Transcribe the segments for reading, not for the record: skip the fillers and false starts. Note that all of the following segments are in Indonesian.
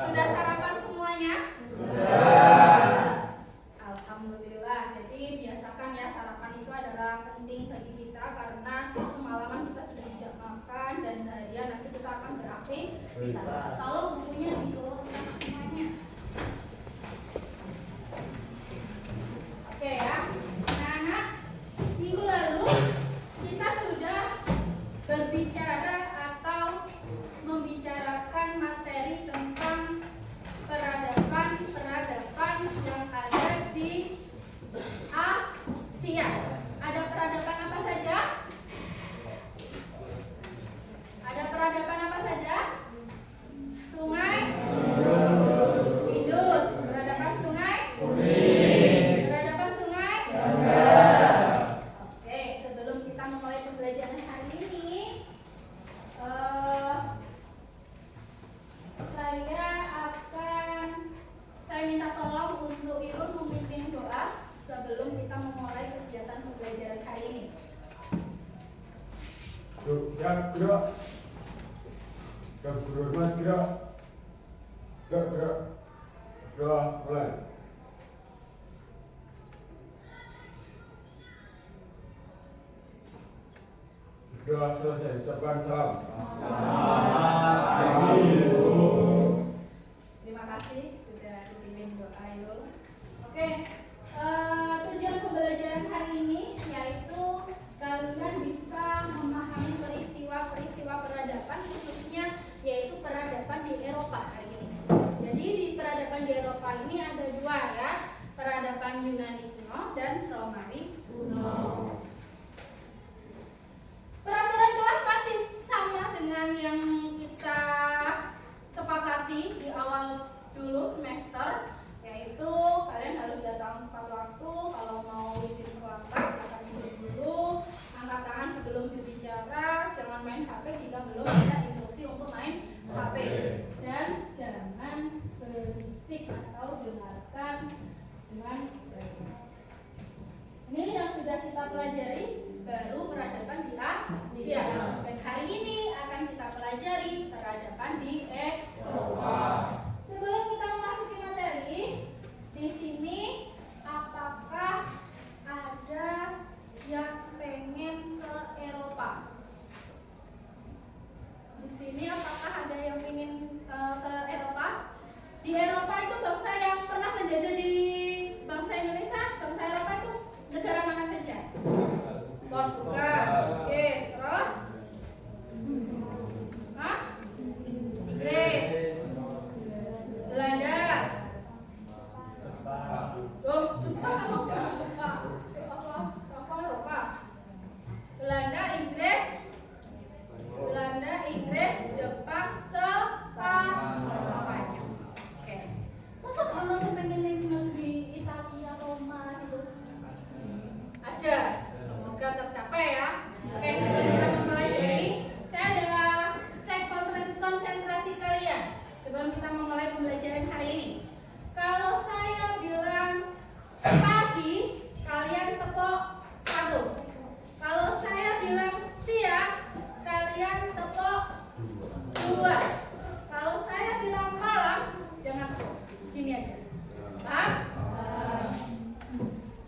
Sudah sarapan semuanya? Sudah. Alhamdulillah. Jadi biasakan ya, sarapan itu adalah penting bagi kita karena semalaman kita sudah tidak makan dan seharian nanti kita akan beraktivitas. Kalau bukunya dikeluarkan semuanya. Oke ya. Anak-anak, minggu lalu kita sudah berbicara atau membicarakan materi tentang peradaban yang ada di Asia. Ada peradaban apa saja? Ada peradaban apa saja? Sungai Indus. Peradaban sungai Peradaban sungai Oke, sebelum kita memulai pembelajaran hari ini, saya minta tolong untuk Irun memimpin doa sebelum kita memulai kegiatan pembelajaran hari ini. Gerak, gerak. Gerak, gerak. Gerak. Doa mulai. Doa selesai. Ucapkan salam. Terima kasih sudah dipimpin doa Irul. Oke, tujuan pembelajaran hari ini yaitu kalian bisa memahami peristiwa peradaban, khususnya yaitu peradaban di Eropa hari ini. Jadi di peradaban di Eropa ini ada dua ya, peradaban Yunani kuno dan Romawi kuno. Peraturan kelas masih sama dengan yang kita sepakati di awal dulu semester, yaitu kalian harus datang tepat waktu. Kalau mau izin kelas silakan izin dulu, angkat tangan sebelum berbicara, jangan main HP jika belum ada instruksi untuk main HP, dan jangan berisik atau dengarkan dengan baik. Ini yang sudah kita pelajari baru peradaban di Asia, dan hari ini akan kita pelajari peradaban di Eropa. Sebelum kita memasuki materi, di sini apakah ada yang pengen ke Eropa? Di sini apakah ada yang ingin ke Eropa? Di Eropa itu bangsa yang pernah menjajah di bangsa Indonesia, bangsa Eropa itu negara mana saja? Portugal. Oke, terus? Inggris. Belanda. Jepang apa Eropa? Belanda, Inggris, Jepang, Spanyol. Oke. Masa kalau sampai nginep di Italia, Roma gitu? Ada. Semoga tercapai ya. Oke, sebelum kita mempelajari, saya ada cek konsentrasi kalian sebelum kita memulai pembelajaran hari ini. Kalau saya bilang pagi, kalian tepuk 1. Kalau saya bilang siang, kalian tepuk 2. Kalau saya bilang malam, jangan gini aja.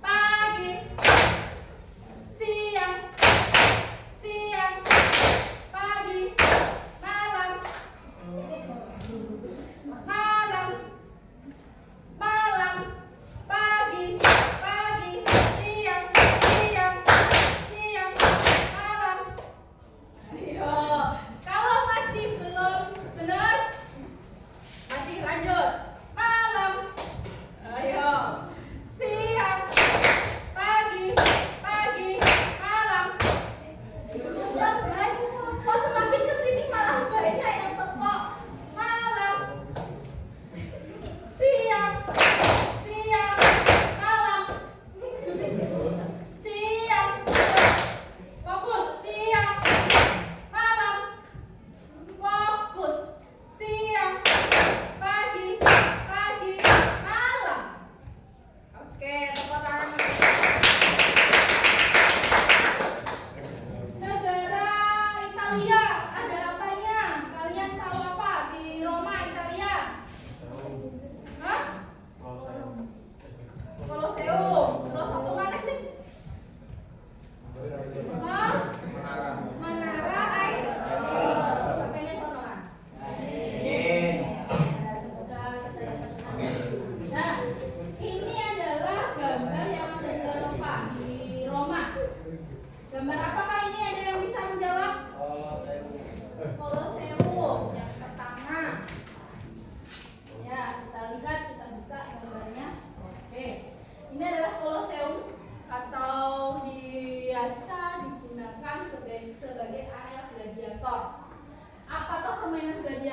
Pagi, siang, pagi, malam, pagi, siang, malam. Ayo, kalau masih belum benar, masih lanjut. Malam. Ayo.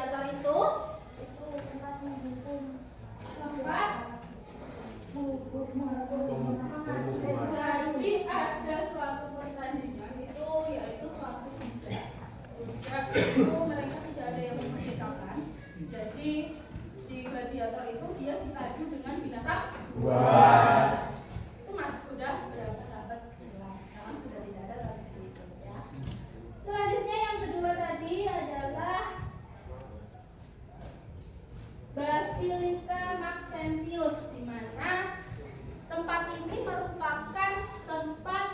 gladiator itu tempat menghukum, tempat jadi ada suatu pertandingan itu yaitu suatu kuda itu mereka tidak ada yang memerdekakan. Jadi di gladiator itu dia diadu dengan binatang buas. Itu mas sudah berapa dapat? Sekarang sudah tidak ada lagi itu ya. Selanjutnya yang kedua tadi adalah Basilika Maxentius, di mana tempat ini merupakan tempat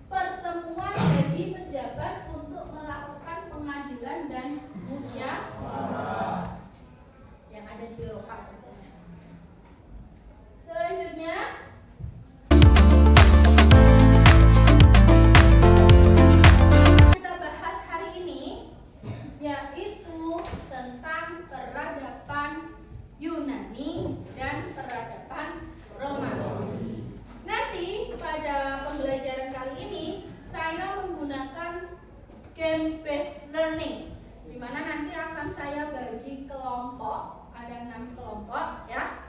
pertemuan bagi pejabat untuk melakukan pengadilan dan musyawarah yang ada di Eropa. Selanjutnya kita bahas hari ini yaitu tentang peradaban Yunani dan peradaban Romawi. Nanti pada pembelajaran kali ini saya menggunakan game based learning, di mana nanti akan saya bagi kelompok, ada 6 kelompok ya.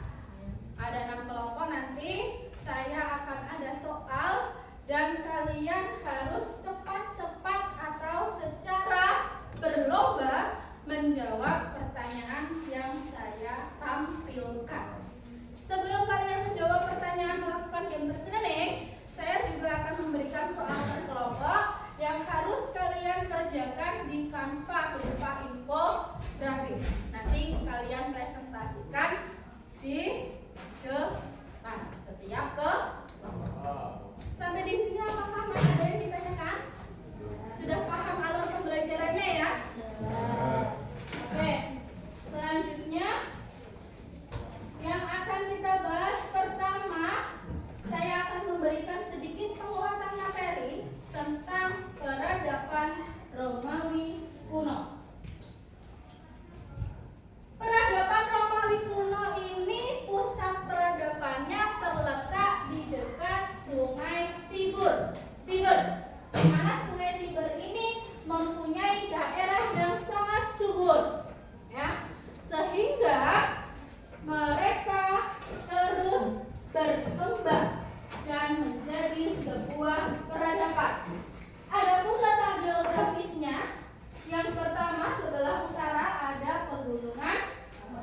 Ada 6 kelompok, nanti saya akan ada soal dan kalian harus cepat-cepat atau secara berlomba menjawab pertanyaan yang saya tampilkan. Sebelum kalian menjawab pertanyaan melakukan game based learning, saya juga akan memberikan soal berkelompok yang harus kalian kerjakan di Canva berupa infografis. Nanti kalian presentasikan di depan setiap kelompok. Sampai di sini apakah masih ada yang ditanyakan? Sudah paham alur pembelajarannya ya? Oke, selanjutnya yang akan kita bahas pertama, saya akan memberikan sedikit penguatan materi tentang peradaban Romawi kuno. Peradaban Romawi kuno ini pusat peradabannya terletak di dekat Sungai Tiber. Di mana Sungai Tiber ini mempunyai daerah yang sangat subur, ya, sehingga mereka terus berkembang dan menjadi sebuah peradaban. Adapun letak geografisnya, yang pertama sebelah utara ada pegunungan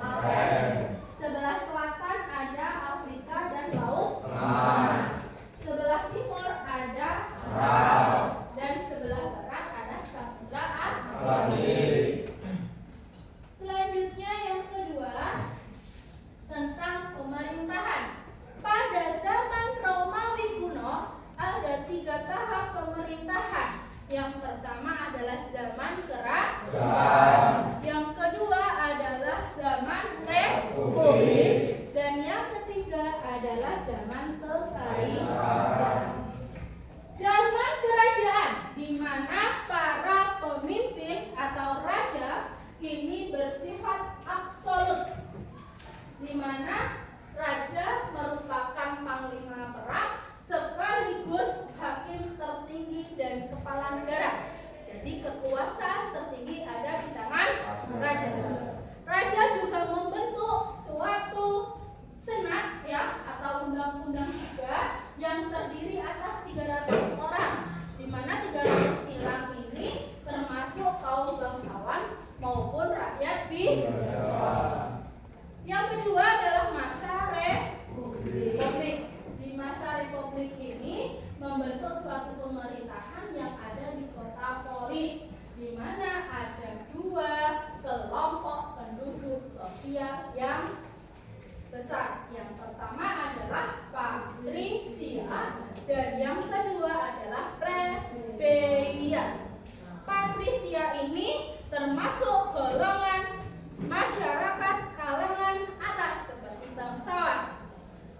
Alpen, sebelah selatan ada Afrika dan Laut Tengah, sebelah timur ada Arab, dan sebelah barat ada Samudra Atlantik. Selanjutnya yang kedua tentang pemerintahan. Pada zaman Romawi kuno ada 3 tahap pemerintahan. Yang pertama adalah zaman kerajaan, yang kedua adalah zaman republik, dan yang ketiga adalah zaman kekaisaran. Zaman kerajaan, di mana para pemimpin atau raja ini bersifat absolut, di mana raja merupakan panglima perang sekaligus hakim tertinggi dan kepala negara. Jadi kekuasaan tertinggi ada di tangan raja. Raja juga membentuk suatu senat ya atau undang-undang juga yang terdiri atas 300 orang, di mana 300 orang ini termasuk kaum bangsawan maupun rakyat biasa. Yang kedua adalah masa republik. Di masa republik ini membentuk suatu pemerintahan yang ada di kota polis, di mana ada 2 kelompok penduduk sosial yang besar. Yang pertama adalah patrisia dan yang kedua adalah plebeia. Patrisia ini termasuk golongan masyarakat kalangan atas seperti bangsawan.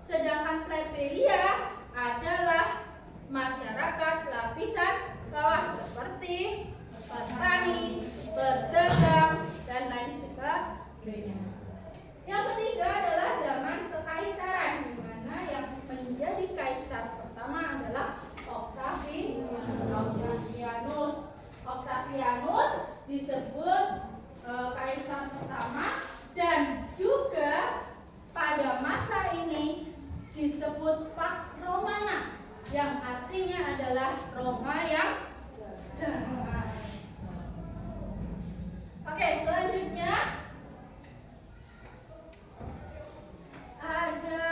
Sedangkan plebeia adalah masyarakat lapisan bawah seperti petani, pedagang, dan lain sebagainya. Yang ketiga adalah zaman kekaisaran, di mana yang menjadi kaisar pertama adalah Octavianus. Octavianus disebut kaisar adalah Roma yang damai. Oke, selanjutnya ada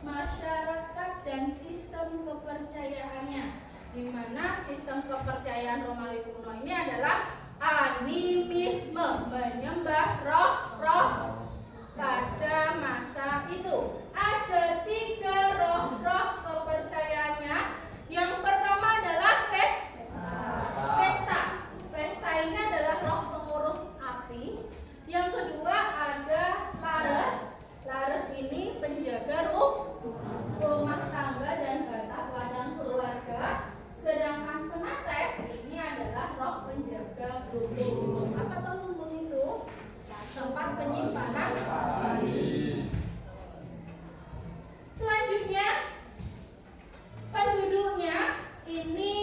masyarakat dan sistem kepercayaannya, di mana sistem kepercayaan Romawi kuno ini adalah animisme, menyembah roh-roh. Pada masa itu ada 3 roh-roh kepercayaannya. Yang pertama adalah Vesta. Vesta ini adalah roh pengurus api. Yang kedua ada Lares. Lares ini penjaga rumah tangga dan batas ladang keluarga. Sedangkan Penates ini adalah roh penjaga lumbung. Apa tuh lumbung itu? Tempat penyimpanan. Selanjutnya penduduknya ini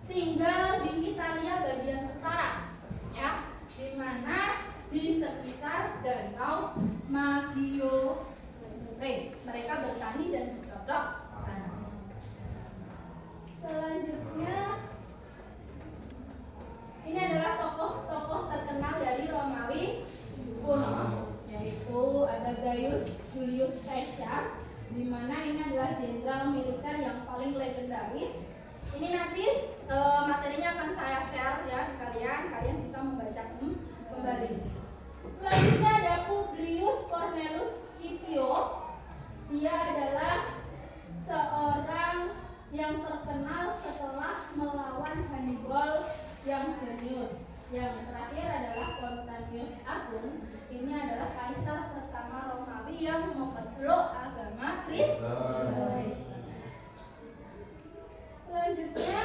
tinggal di Italia bagian utara, ya, di mana di sekitar Danau Maggiore. Mereka bertani dan bercocok tanam. Selanjutnya ini adalah tokoh-tokoh terkenal dari Romawi kuno, yaitu ada Gaius Julius Caesar, di mana ini adalah jenderal militer yang paling legendaris. Ini nanti materinya akan saya share ya di kalian bisa membaca kembali. Selanjutnya ada Publius Cornelius Scipio. Dia adalah seorang yang terkenal setelah melawan Hannibal yang jenius. Yang terakhir adalah Pontanius Agung. Ini adalah kaisar pertama Romawi yang memeluk agama Kristen. Selanjutnya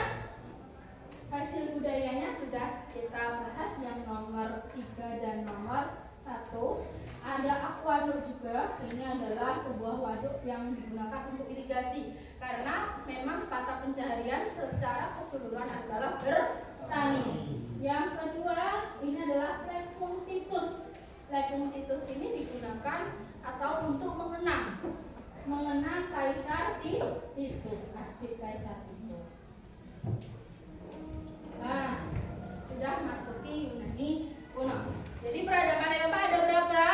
hasil budayanya sudah kita bahas, yang nomor 3 dan nomor 1. Ada aquadur juga. Ini adalah sebuah waduk yang digunakan untuk irigasi, karena memang mata pencaharian secara keseluruhan adalah bertani. Yang kedua ini adalah Plecum Titus. Plecum Titus ini digunakan atau untuk mengenang Kaisar Titus, adik Kaisar Titus. Nah, sudah masuki Yunani kuno. Jadi peradaban Eropa ada berapa?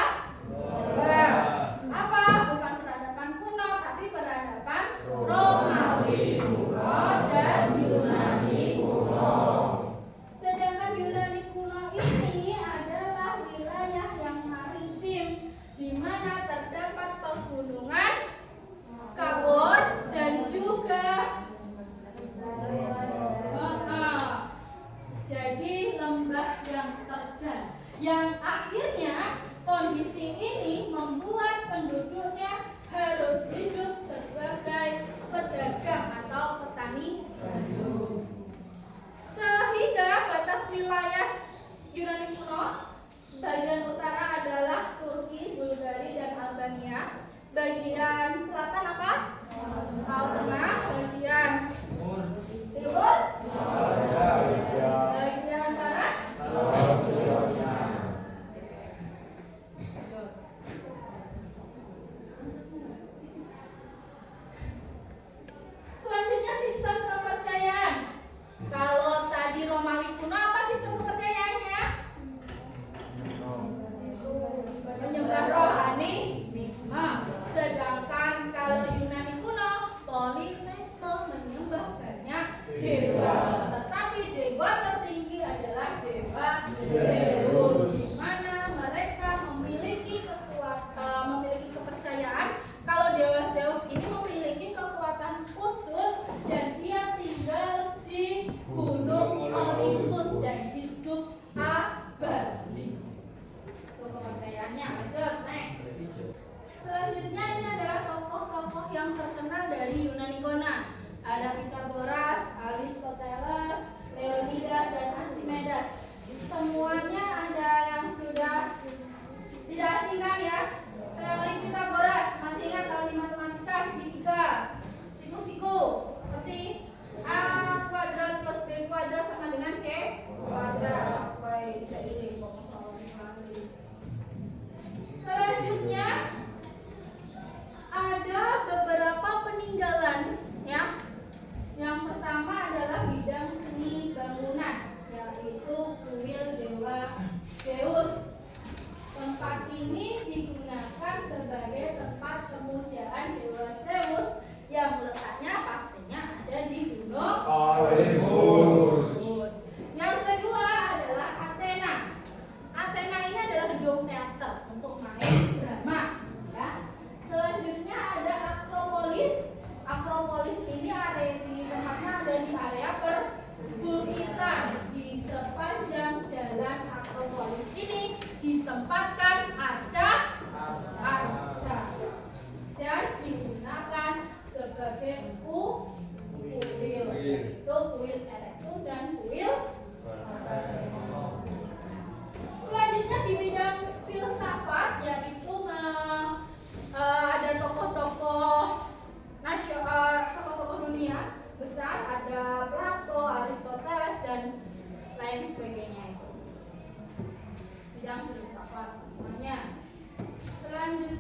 2. Apa? Bukan peradaban kuno, tapi peradaban Romawi kuno dan Yunani kuno. Sedangkan Yunani kuno ini adalah wilayah yang maritim, di mana terdapat pegunungan, kabur, dan juga jadi lembah yang terjal, yang akhirnya kondisi ini membuat penduduknya harus hidup sebagai pedagang atau petani gandum. Sehingga batas wilayah Yunani kuno, bagian utara adalah Turki, Bulgaria, dan Albania. Bagian selatan apa? Laut Tengah. Bagian timur? Bagian barat? Selanjutnya sistem kepercayaan. Kalau tadi Romawi kuno, apa sistem kepercayaannya? Menyembah rohanimisme. Sedangkan kalau Yunani kuno, politeisme, menyembah banyak dewa. Tetapi dewa tertinggi adalah dewa Zeus, di mana mereka memiliki kepercayaan kalau dewa Zeus ini memiliki kekuatan khusus dan dia tinggal di Gunung Olympus dan hidup abadi. Itu kepercayaannya. Lanjut, next. Selanjutnya ini adalah tokoh-tokoh yang terkenal dari Yunani kuno. Ada Pythagoras, Aristoteles, Leonidas, dan Archimedes. Semuanya ada yang sudah tidak asing kan ya? Teori Pythagoras, masih ingat kalau di matematika segitiga, siku-siku, seperti A kuadrat plus B kuadrat sama dengan C kuadrat. Baik, ini selanjutnya ada beberapa peninggalan ya. Yang pertama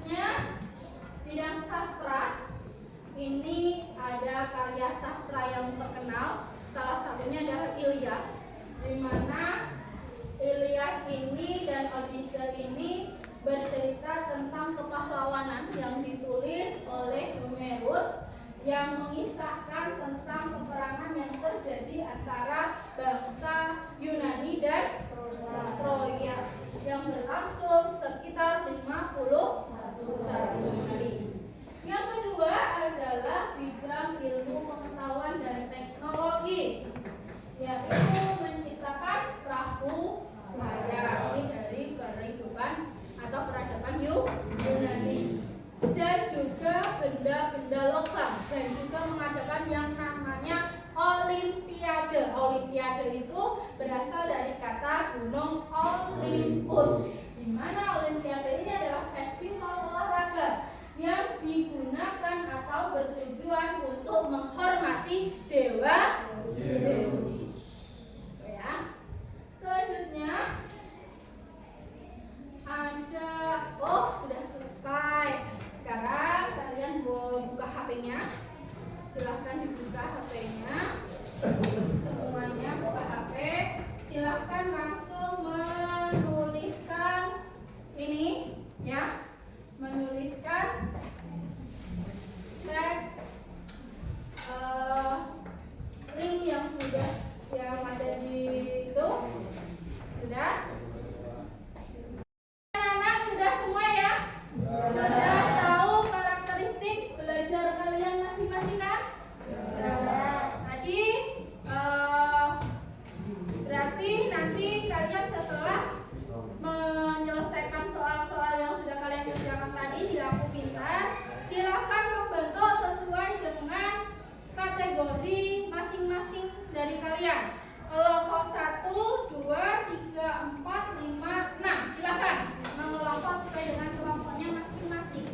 Selanjutnya bidang sastra. Ini ada karya sastra yang terkenal. Salah satunya adalah Ilyas, di mana Ilyas ini dan Odyssey ini bercerita tentang kepahlawanan yang ditulis oleh Homerus, yang mengisahkan tentang peperangan yang terjadi antara bangsa Yunani dan Troya yang berlangsung sekitar 51 hari. Yang kedua adalah bidang ilmu pengetahuan dan teknologi, yaitu menciptakan perahu layar. Ini dari kehidupan atau peradaban Yunani, dan juga benda-benda logam, dan juga mengadakan yang namanya Olimpiade. Olimpiade itu berasal dari kata gunung Olympus, di mana Olimpiade ini adalah festival olahraga yang digunakan atau bertujuan untuk menghormati dewa Zeus. Ya. Selanjutnya ada, sudah selesai. Sekarang kalian buka HP-nya. Silahkan dibuka HP-nya. Semuanya buka HP. Silahkan langsung menuliskan ini, ya. Menuliskan teks link yang ada di itu. Sudah? Anak-anak sudah semua ya? Sudah tahu karakteristik belajar kalian masing-masing kan? Tadi berarti nanti kalian setelah menyelesaikan soal-soal yang sudah kalian kerjakan tadi di lampu pintar, silakan membentuk sesuai dengan kategori masing-masing dari kalian. Kelompok 1, 2, 3, 4, 5, 6. Silakan mengelompok sesuai dengan kelompoknya masing-masing.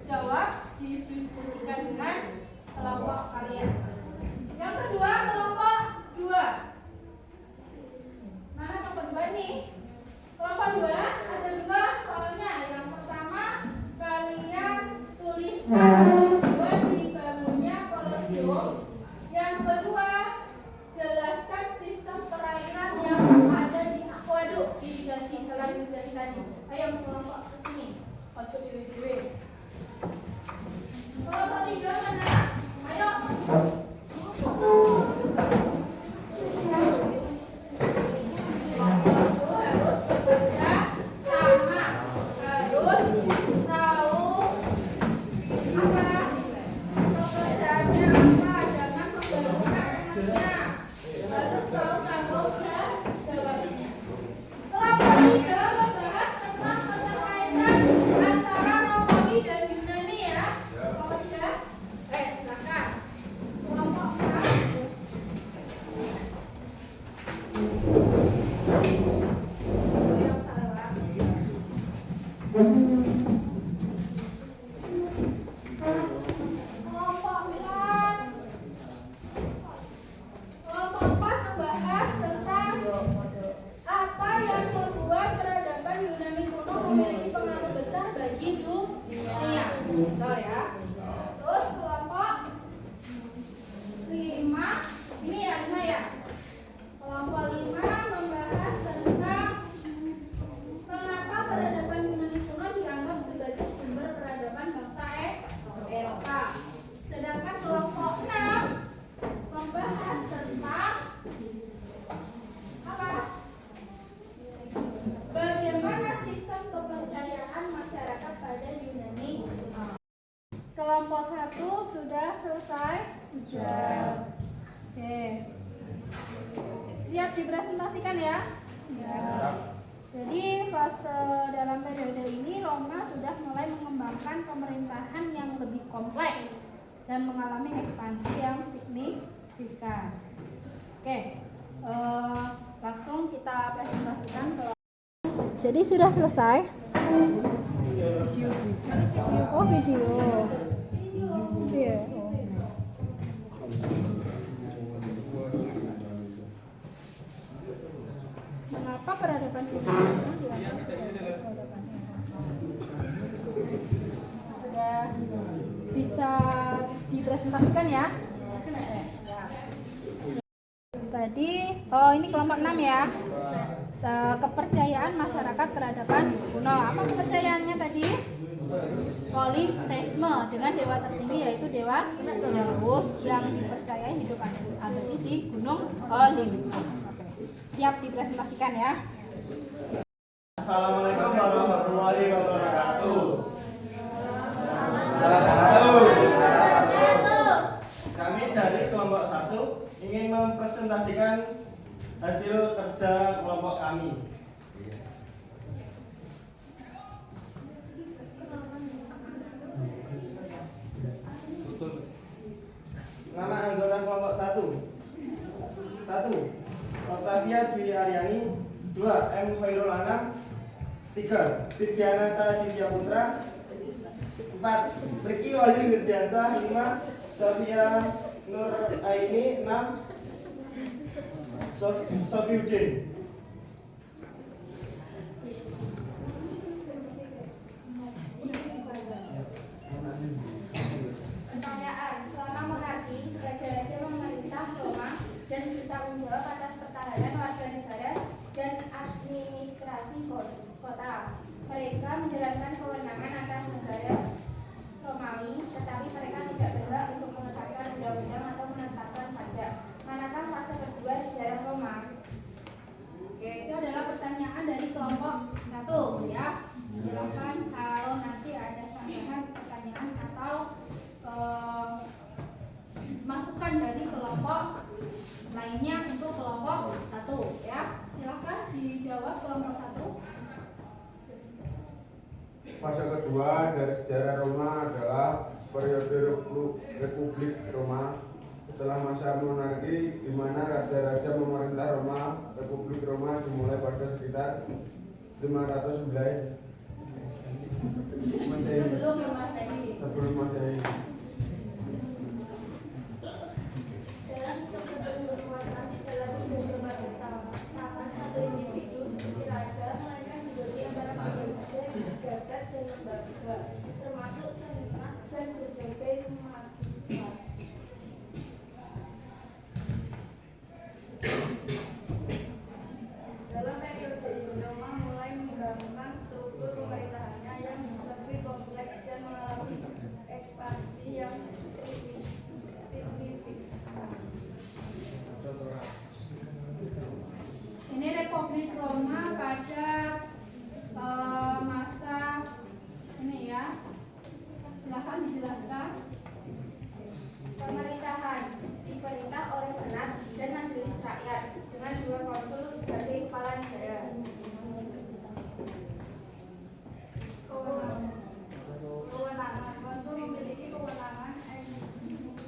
Jawab, didiskusikan dengan kelompok kalian. Yang 1 sudah selesai? Sudah. Oke. Siap dipresentasikan ya? Siap. Jadi fase dalam periode ini Roma sudah mulai mengembangkan pemerintahan yang lebih kompleks dan mengalami ekspansi yang signifikan. Oke, langsung kita presentasikan ke. Jadi sudah selesai. Oh video. Iya. Mengapa peradaban dunia sudah bisa dipresentasikan ya? Tadi, ini kelompok 6 ya. Kepercayaan masyarakat peradaban kuno. Apa kepercayaannya tadi? Politeisme dengan dewa tertinggi yaitu dewa Zeus yang dipercayai hidup abadi di Gunung Olympus. Siap dipresentasikan ya. Assalamualaikum warahmatullahi wabarakatuh. Kami dari kelompok 1 ingin mempresentasikan hasil kerja kelompok kami. Nama anggota kelompok 1. Octavia Dwi Aryani. 2. M. Khairul Anam. 3. Vidyanata Ditya Putra. 4. Riki Wahyu Wirdiansyah. 5. Sofia Nur Aini. 6. Sofiuddin. Pertanyaan, selama monarki, raja-raja memerintah Roma dan bertanggung jawab atas pertahanan warga negara dan administrasi kota. Mereka menjalankan kewenangan atas negara Romawi, tetapi mereka tidak berhak untuk mengesahkan undang-undang atau menetapkan pajak. Manakah fase kedua sejarah Roma? Oke, itu adalah pertanyaan dari kelompok 1 ya. Silakan kalau nanti ada tambahan pertanyaan atau masukan dari kelompok lainnya untuk kelompok 1 ya. Silakan dijawab kelompok 1. Fase kedua dari sejarah Roma adalah periode Republik Roma. Setelah masa monarki di mana raja-raja memerintah Roma, Republik Roma dimulai pada sekitar 500 sebelum Masehi. Dalam kepemimpinan kekuasaan dalam beberapa tahun, satu individu seperti raja melainkan dibagi antara berbagai pejabat dan lembaga, termasuk senat dan berbagai magistrat. Dalam periode itu, Roma mulai mengembangkan struktur pemerintahannya yang lebih kompleks dan mengalami ekspansi yang signifikan. Ini Republik Roma pada masa ini ya. Silakan dijelaskan. Pemerintahan diperintah oleh Senat dan Majelis Rakyat dengan 2 konsul sebagai kepala negara. Kewenangan konsul memiliki kewenangan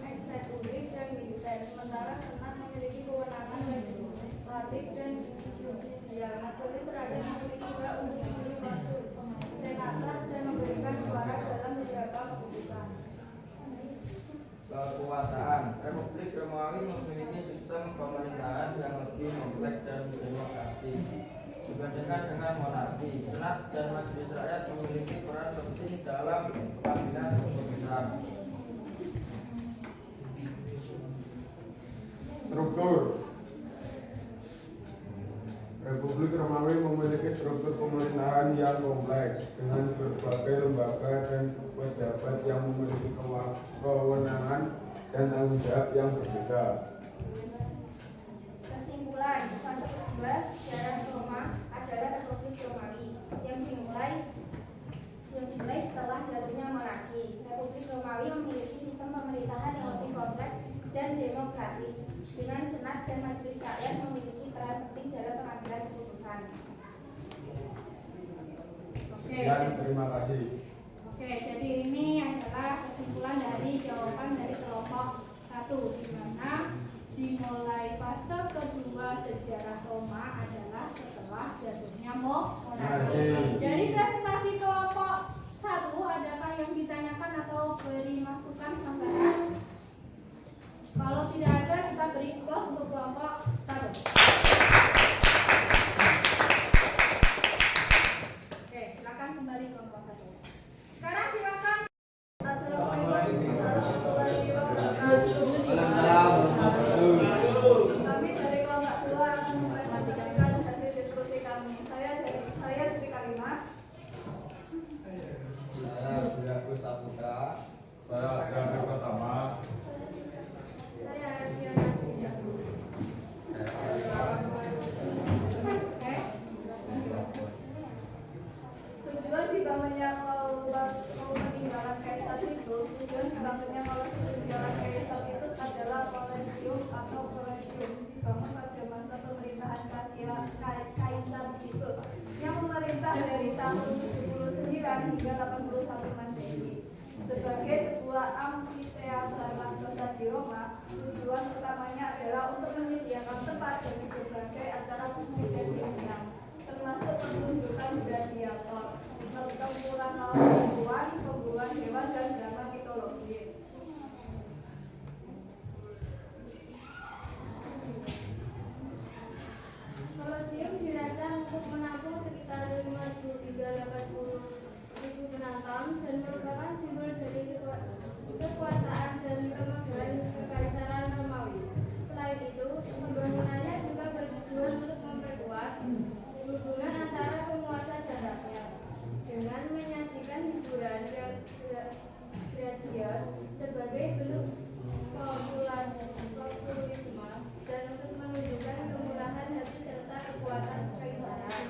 eksekutif dan militer, sementara Senat memiliki kewenangan legislatif dan yudisial. Majelis Rakyat memiliki hak untuk memilih wakil senator dan memberikan suara dalam beberapa keputusan. Kekuasaan Republik Romawi memiliki sistem pemerintahan yang lebih kompleks dan demokratis dibandingkan dengan monarki. Senat dan Majelis Rakyat memiliki peran penting dalam pengambilan keputusan. Struktur Republik Romawi memiliki struktur pemerintahan yang kompleks dengan berbagai lembaga dan pejabat yang memiliki kewenangan dan tanggung jawab yang berbeda. Kesimpulan, fase kedua sejarah Roma adalah Republik Romawi yang dimulai setelah jatuhnya monarki. monarki. Republik Romawi memiliki sistem pemerintahan yang lebih kompleks dan demokratis, dengan senat dan majelis rakyat memiliki peran penting dalam pengambilan keputusan. Sekian, terima kasih. Oke, jadi ini adalah kesimpulan dari jawaban dari kelompok 1, di mana dimulai fase kedua sejarah Roma adalah setelah jatuhnya monarki. Dari presentasi kelompok 1, adakah yang ditanyakan atau beri masukan sanggahan? Kalau tidak ada, kita beri close untuk kelompok 1. Oke, silakan kembali kelompok 1. Sekarang silakan. Kami dari kelompok 2 akan mempresentasikan hasil diskusi kami. Saya Sri Kalimat. Saya Budi Agus Saputra. Saya Gandhi Pertama. Saya Ardiana Bunda. Oke. Tujuan dibangunnya peninggalan Kaisar Titus, tujuan dibangunnya peninggalan Kaisar Titus adalah Collegium atau Collegium dibangun pada masa pemerintahan Kaisar Titus yang memerintah dari tahun 79 hingga 81 Masehi. Sebagai sebuah amfiteater raksasa di Roma, tujuan utamanya adalah untuk menyediakan tempat bagi berbagai acara publik dan ilmiah, termasuk pertunjukan gladiator, pertempuran lawan hewan, pemburuan hewan, dan drama mitologis. Kolosium dirancang untuk menampung sekitar 50 hingga 80.000 penonton dan merupakan simbol dari kekuasaan dan kemegahan kekaisaran Romawi. Selain itu, pembangunannya juga bertujuan untuk memperkuat hubungan antara penguasa dan rakyat dengan menyajikan hiburan gratios sebagai bentuk populisme dan untuk menunjukkan kemurahan hati serta kekuatan kekaisaran.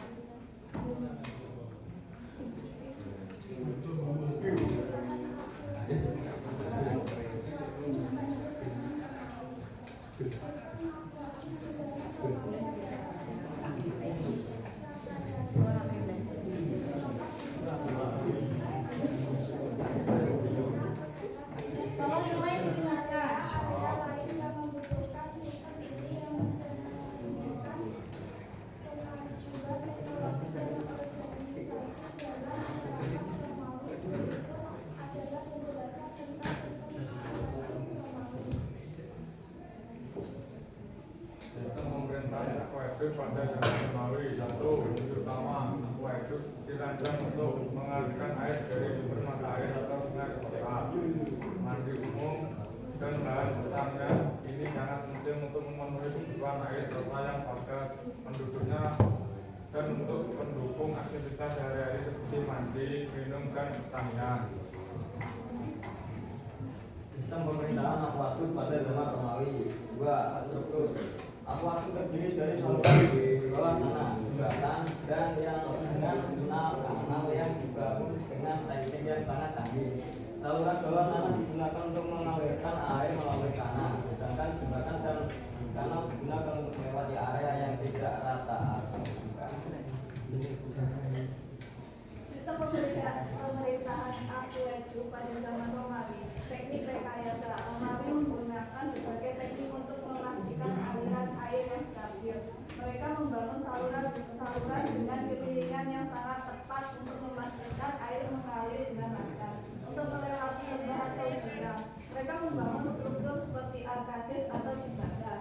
Tolong yang lain didengarkan. Area lain yang membutuhkan sistem ini yang menunjukkan kemajuan teknologi dan organisasi dalam masyarakat Romawi adalah penjelasan tentang sistem keamanan Romawi. Sistem pemerintahan akueduk pada zaman Romawi. 1. Terutama akueduk dirancang untuk mengalirkan air dari sumber mata air atau sungai ke kota, mandi umum, dan lahan petangnya. Ini sangat penting untuk memenuhi kebutuhan air kota yang padat penduduknya dan untuk mendukung aktivitas sehari-hari seperti mandi, minum, dan pertanian. Sistem pemerintahan akueduk pada zaman Romawi. 2. Struktur akueduk terdiri dari saluran di bawah tanah, jembatan, dan yang dengan kanal yang dibangun dengan teknik yang sangat canggih. Saluran bawah tanah digunakan untuk mengalirkan air melalui tanah, sedangkan jembatan dan kanal digunakan untuk melewati area yang tidak rata atau bukan. Sistem pemerintahan akueduk pada zaman Romawi. Teknik rekayasa. Romawi menggunakan berbagai teknik untuk memastikan aliran air yang stabil. Mereka membangun saluran dengan kemiringan yang sangat tepat untuk memastikan air mengalir dengan lancar. Untuk melewati lembah atau jurang, mereka membangun struktur seperti arkades atau jembatan.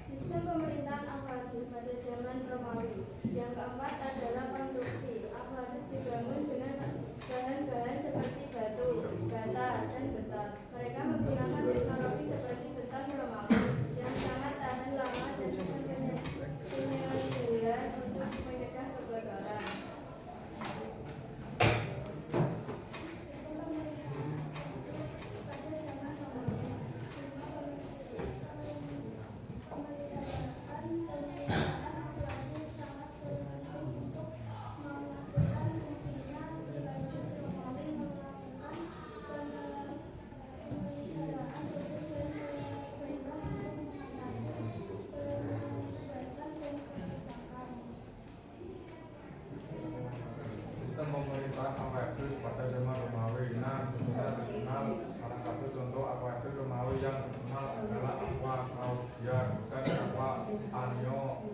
Sistem pemerintahan akueduk pada zaman Romawi. Yang keempat adalah konstruksi. Akueduk dibangun dengan bahan-bahan seperti batu, bata, dan beton. Mereka menggunakan teknologi seperti beton Romawi yang sangat tahan lama dan penyelesaian untuk mencegah kebocoran. pada zaman Romawi. Nah, sebenarnya terkenal salah satu contoh aqueduct Romawi yang terkenal adalah Aqua Claudia dan Aqua Anio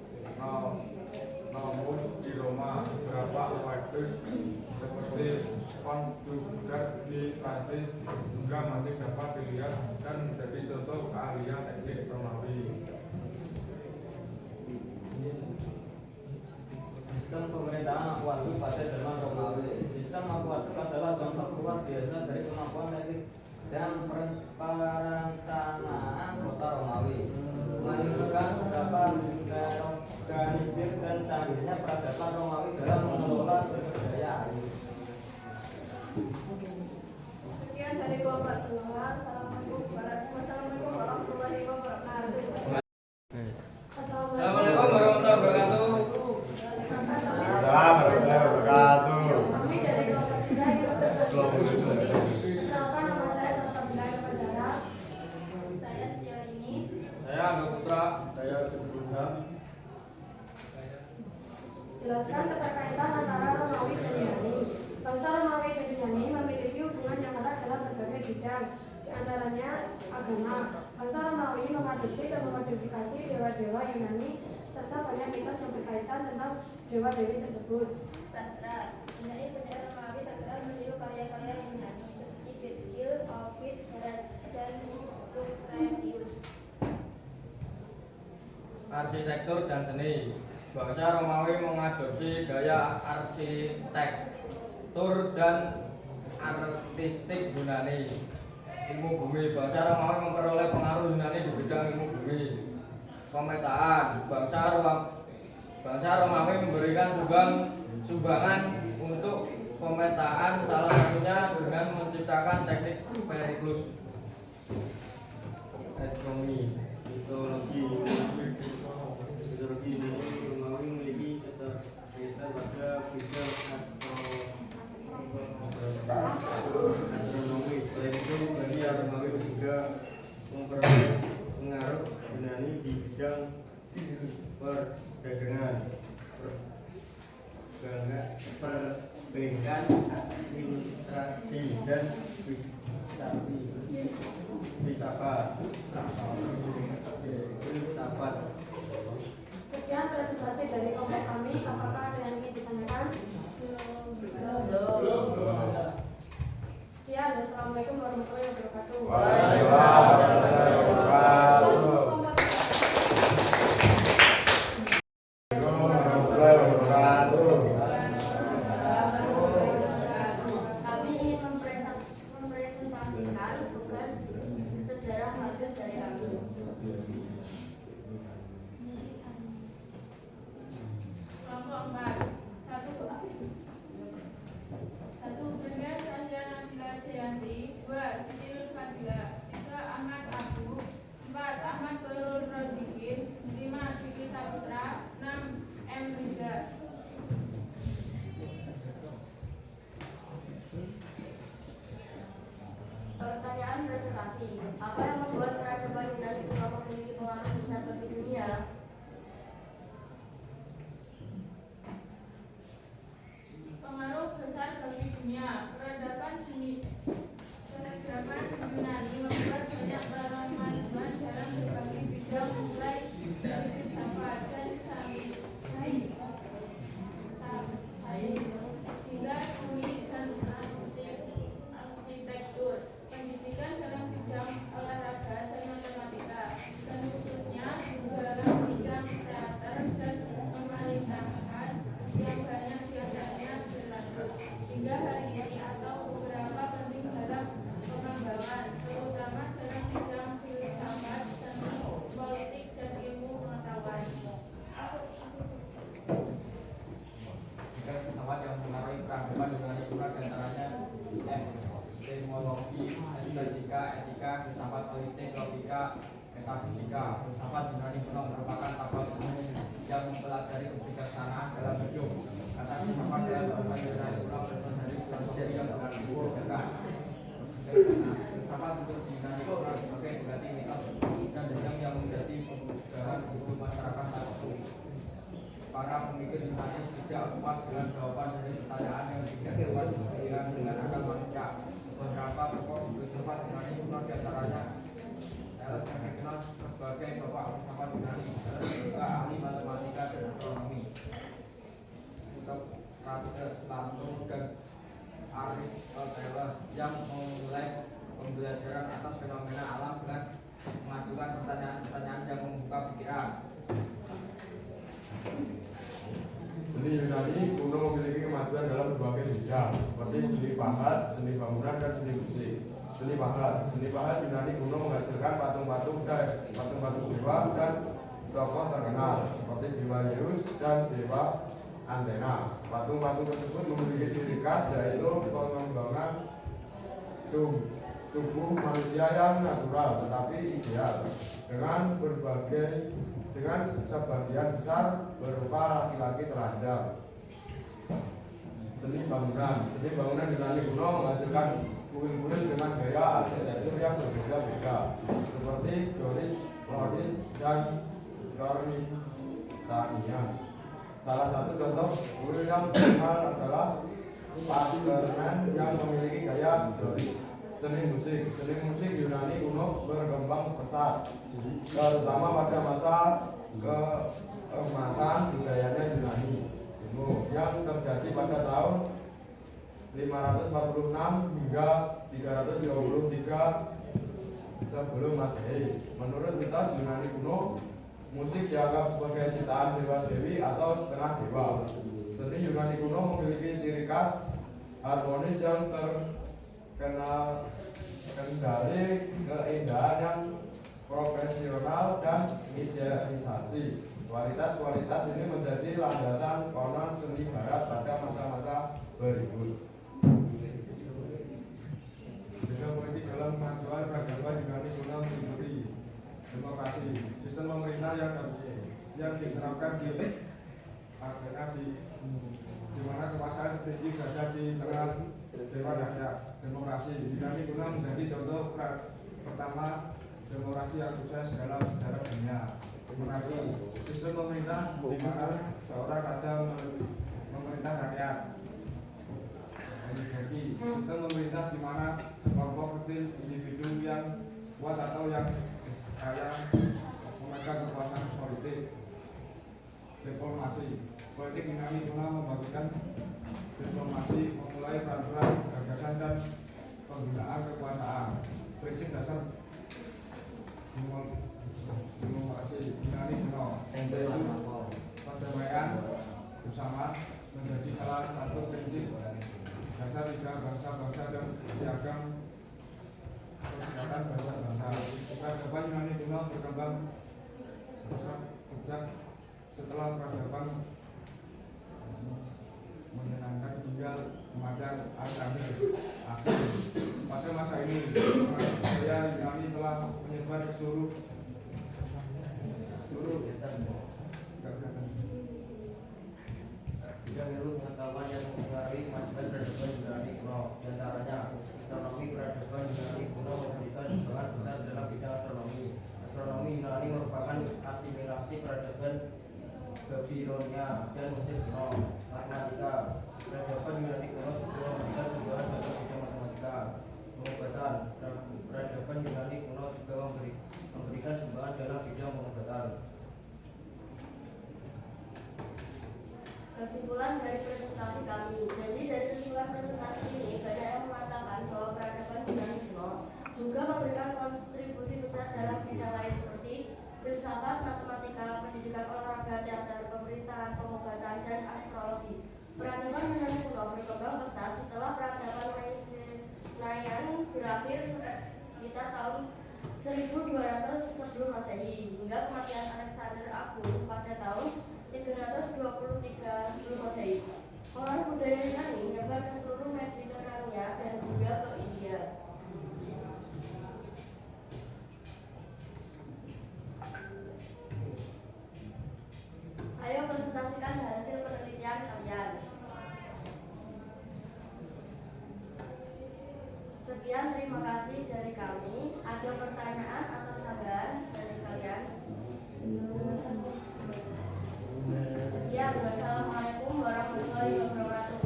Nomus di Roma. Beberapa aqueduct seperti Pont du Gard di Prancis juga masih dapat dilihat dan menjadi contoh keahlian teknik Romawi. Sistem pemerintahan aqueduct pada zaman Romawi. Sistem aqueduct adalah contoh luar biasa dari kemampuan teknik dan perencanaan kota Romawi. Menunjukkan betapa organisir dan canggihnya peradaban Romawi dalam mengelola sumber daya air. Sekian dari kelompok 2. Wassalamualaikum warahmatullahi wabarakatuh. Assalamualaikum warahmatullahi wabarakatuh. Kami dari kelompok 3 yang perkenalkan, nama saya Salsabila Fazara. Saya Setiaini. Saya Angga Putra. Saya Kebutuhan. Jelaskan keterkaitan antara Romawi dan Yunani. Bangsa Romawi dan Yunani memiliki hubungan yang erat dalam berbagai bidang, di antaranya agama. Bangsa Romawi mengadopsi dan memodifikasi dewa-dewa Yunani serta banyak mitos yang berkaitan tentang dewa-dewi tersebut. Sastra. Penyair Romawi terkenal meniru karya-karya Yunani seperti Virgil, Ovid, Horace, dan Lucretius. Arsitektur dan seni. Bangsa Romawi mengadopsi gaya arsitektur dan artistik Yunani. Ilmu bumi. Bangsa Romawi memperoleh pengaruh Yunani di bidang ilmu bumi. Pemetaan. Bangsa Romawi memberikan sumbangan untuk pemetaan, salah satunya dengan menciptakan teknik periplus. Ekonomi, mitologi Yunani Romawi memiliki keterkaitan pada bidang astronomi. Selain itu, bagi Romawi juga memperoleh pengaruh Yunani di bidang perdagangan, perbankan, administrasi, dan filsafat. Sekian presentasi dari kelompok kami. Apakah ada yang ingin ditanyakan? Sekian. Wassalamualaikum warahmatullahi wabarakatuh. Kami ingin mempresentasikan tugas sejarah lanjut dari kami. Kelompok 4. 1. Brenda Sanjana Bila Jayanti. 2. Siti Nurfadila. 3. Ahmad Abu. 4. Ahmad Khairul Razikin. 5. Siti Saputra. 6. M. Riza. Pertanyaan presentasi. Apa yang membuat peradaban Yunani kuno memiliki pengaruh besar bagi dunia? Pengaruh besar bagi dunia. Peradaban Yunani membuat banyak kemajuan dalam berbagai bidang, mulai dari filsafat dan sains hingga seni dan arsitektur, pendidikan dalam bidang olahraga dan matematika, dan khususnya dalam bidang teater dan pemerintahan yang banyak biasanya berlanjut hingga hari ini atau beberapa penting dalam pengembangan, terutama dalam bidang filsafat, seni, politik, dan ilmu pengetahuan. Bidang filsafat yang mengaruhi peradaban Yunani kuno diantaranya etimologi, estetika, etika, filsafat politik, logika, metafisika. Filsafat Yunani kuno merupakan tabel umum yang mempelajari kebijaksanaan dalam hidup. Kata filsafat dalam bahasa Yunani kuno berasal dari filosofi yang dikerjakan. Filsafat untuk Yunani kuno sebagai berarti mitos dan bidang yang menjadi kebutuhan untuk masyarakat saat itu. Para pemikir Yunani tidak puas dengan jawaban dari pertanyaan yang tidak dapat diberikan dengan Yunani, juga ahli matematika dan astronomi. Socrates, Plato, dan Aristoteles yang memulai pembelajaran atas fenomena alam dengan mengajukan pertanyaan-pertanyaan yang membuka pikiran. Seni Yunani kuno memiliki kemajuan dalam berbagai bidang seperti seni pahat, seni bangunan, dan seni musik. Seni pahat Yunani kuno menghasilkan patung-patung dewa dan tokoh terkenal seperti dewa Zeus dan dewa Athena. Patung-patung tersebut memiliki ciri khas yaitu pengembangan tubuh manusia yang natural tetapi ideal dengan sebagian besar berupa laki-laki telanjang. Seni bangunan Yunani kuno menghasilkan kuil-kuil dengan gaya arsitektur yang berbeda-beda seperti Doric, Rhodic, dan Corinthian. Salah satu contoh kuil yang terkenal adalah Parthenon yang memiliki gaya Doric. Seni musik Yunani kuno berkembang pesat, terutama pada masa keemasan budayanya Yunani kuno yang terjadi pada tahun 546 hingga 323 sebelum Masehi. Menurut mitos Yunani kuno, musik dianggap sebagai ciptaan dewa dewi atau setengah dewa. Seni Yunani kuno memiliki ciri khas harmonis yang kendali keindahan yang profesional dan idealisasi. Kualitas ini menjadi landasan konon seni barat pada masa-masa berikut. Beda politik dalam kemajuan peradaban Yunani kuno meliputi demokrasi, sistem pemerintah yang diterapkan di Athena di mana kekuasaan tertinggi berada di tangan dewa rakyat. Demokrasi Yunani kuno menjadi contoh pertama demokrasi yang sukses dalam sejarah dunia. Monarki, sistem pemerintah di mana seorang raja memerintah rakyat. Oligarki, sistem pemerintah di mana sekelompok kecil individu yang kuat atau yang kaya memegang kekuasaan politik. Reformasi, politik Yunani kuno membagikan reformasi, memulai peraturan, gagasan, dan penggunaan kekuasaan. Prinsip dasar demokrasi Yunani kuno yaitu perdamaian bersama menjadi salah satu prinsip dasar tiga bangsa-bangsa dan piagam persatuan bangsa-bangsa. Peradaban Yunani kuno berkembang sejak setelah peradaban menyenangkan hingga kemudian akhir. Pada masa ini budaya Yunani telah menyebar ke seluruh bidang ilmu pengetahuan yang mempengaruhi kemajuan peradaban Yunani kuno. Di antaranya astronomi. Peradaban Yunani kuno memberikan sumbangan besar dalam bidang astronomi. Astronomi Yunani merupakan asimilasi peradaban Babilonia dan Mesir kuno. Matematika. Peradaban Yunani kuno juga memberikan sumbangan dalam bidang matematika. Pengobatan. Peradaban Yunani kuno juga memberikan sumbangan dalam bidang pengobatan. Kesimpulan dari presentasi kami. Jadi dari kesimpulan presentasi ini banyak yang mengatakan bahwa peradaban Yunani kuno juga memberikan kontribusi besar dalam bidang lain seperti filsafat, matematika, pendidikan olahraga, teater, pemerintahan, pengobatan, dan astrologi. Peradaban Yunani kuno berkembang pesat setelah peradaban Maisian berakhir sekitar tahun 1200 sebelum Masehi hingga kematian Alexander Agung pada tahun 323 sebelum Masehi. Pengaruh budaya Yunani menyebar ke seluruh Mediterania dan juga ke India. Ayo presentasikan hasil penelitian kalian. Sekian, terima kasih dari kami. Ada pertanyaan atau saran dari kalian? Sekian, wassalamualaikum warahmatullahi wabarakatuh.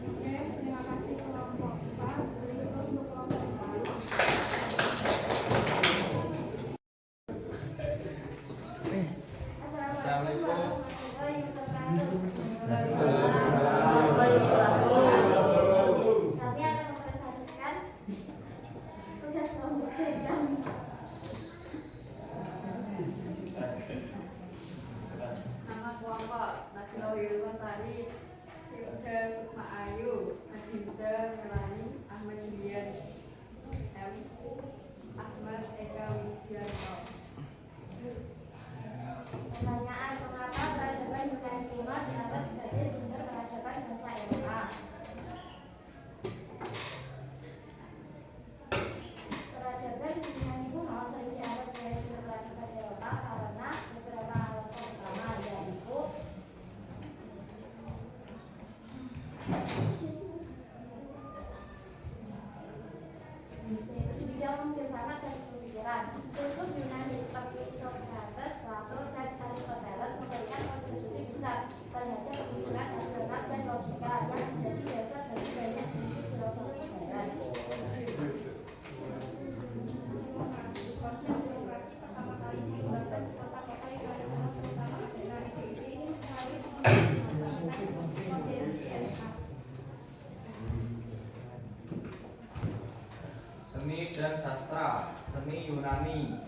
Oke, terima kasih kelompok 4. Terus untuk kelompok 5. filsafat dan pemikiran. Filsuf Yunani seperti Socrates, Plato, dan Aristoteles memberikan kontribusi besar terhadap pemikiran rasional dan logika yang menjadi dasar bagi banyak prinsip filosofi barat. Konsep demokrasi pertama kali dikembangkan di kota-kota yang ada terutama Athena. Ide ini mempengaruhi masyarakat modern di Eropa. Seni dan sastra, seni Yunani,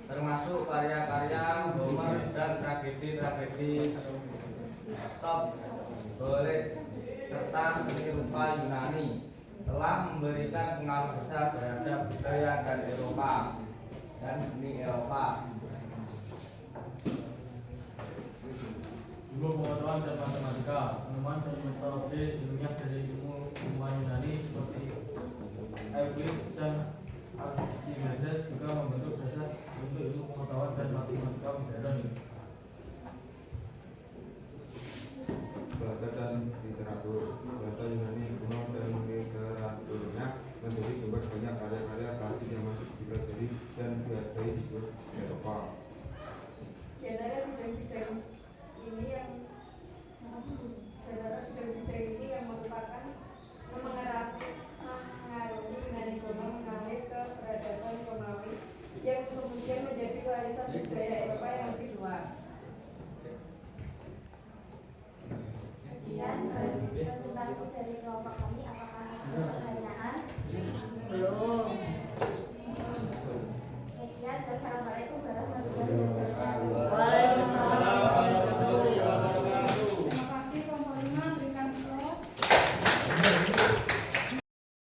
termasuk karya-karya Homer dan tragedi-tragedi Sophocles serta seni rupa Yunani telah memberikan pengaruh besar terhadap budaya dan seni Eropa. Ilmu pengetahuan dan matematika, penemuan dan metode ilmiah dari ilmu ilmuwan Yunani seperti Euclid dan Archimedes juga membentuk dasar untuk ilmu pengetahuan dan matematika modern. Bahasa dan literatur. Bahasa Yunani kuno dan literaturnya menjadi sumber banyak karya-karya klasik yang masih dipelajari dan dihargai di seluruh Eropa. Di antara bidang-bidang ini yang merupakan mengaruhi Yunani kuno mengalir ke peradaban Romawi yang kemudian menjadi warisan budaya Eropa yang lebih luas. Sekian presentasi dari kelompok kami. Apakah ada pertanyaan? Belum. Sekian, wassalamualaikum warahmatullahi wabarakatuh. Waalaikumsalam warahmatullahi Terima kasih kelompok 5 berikan close.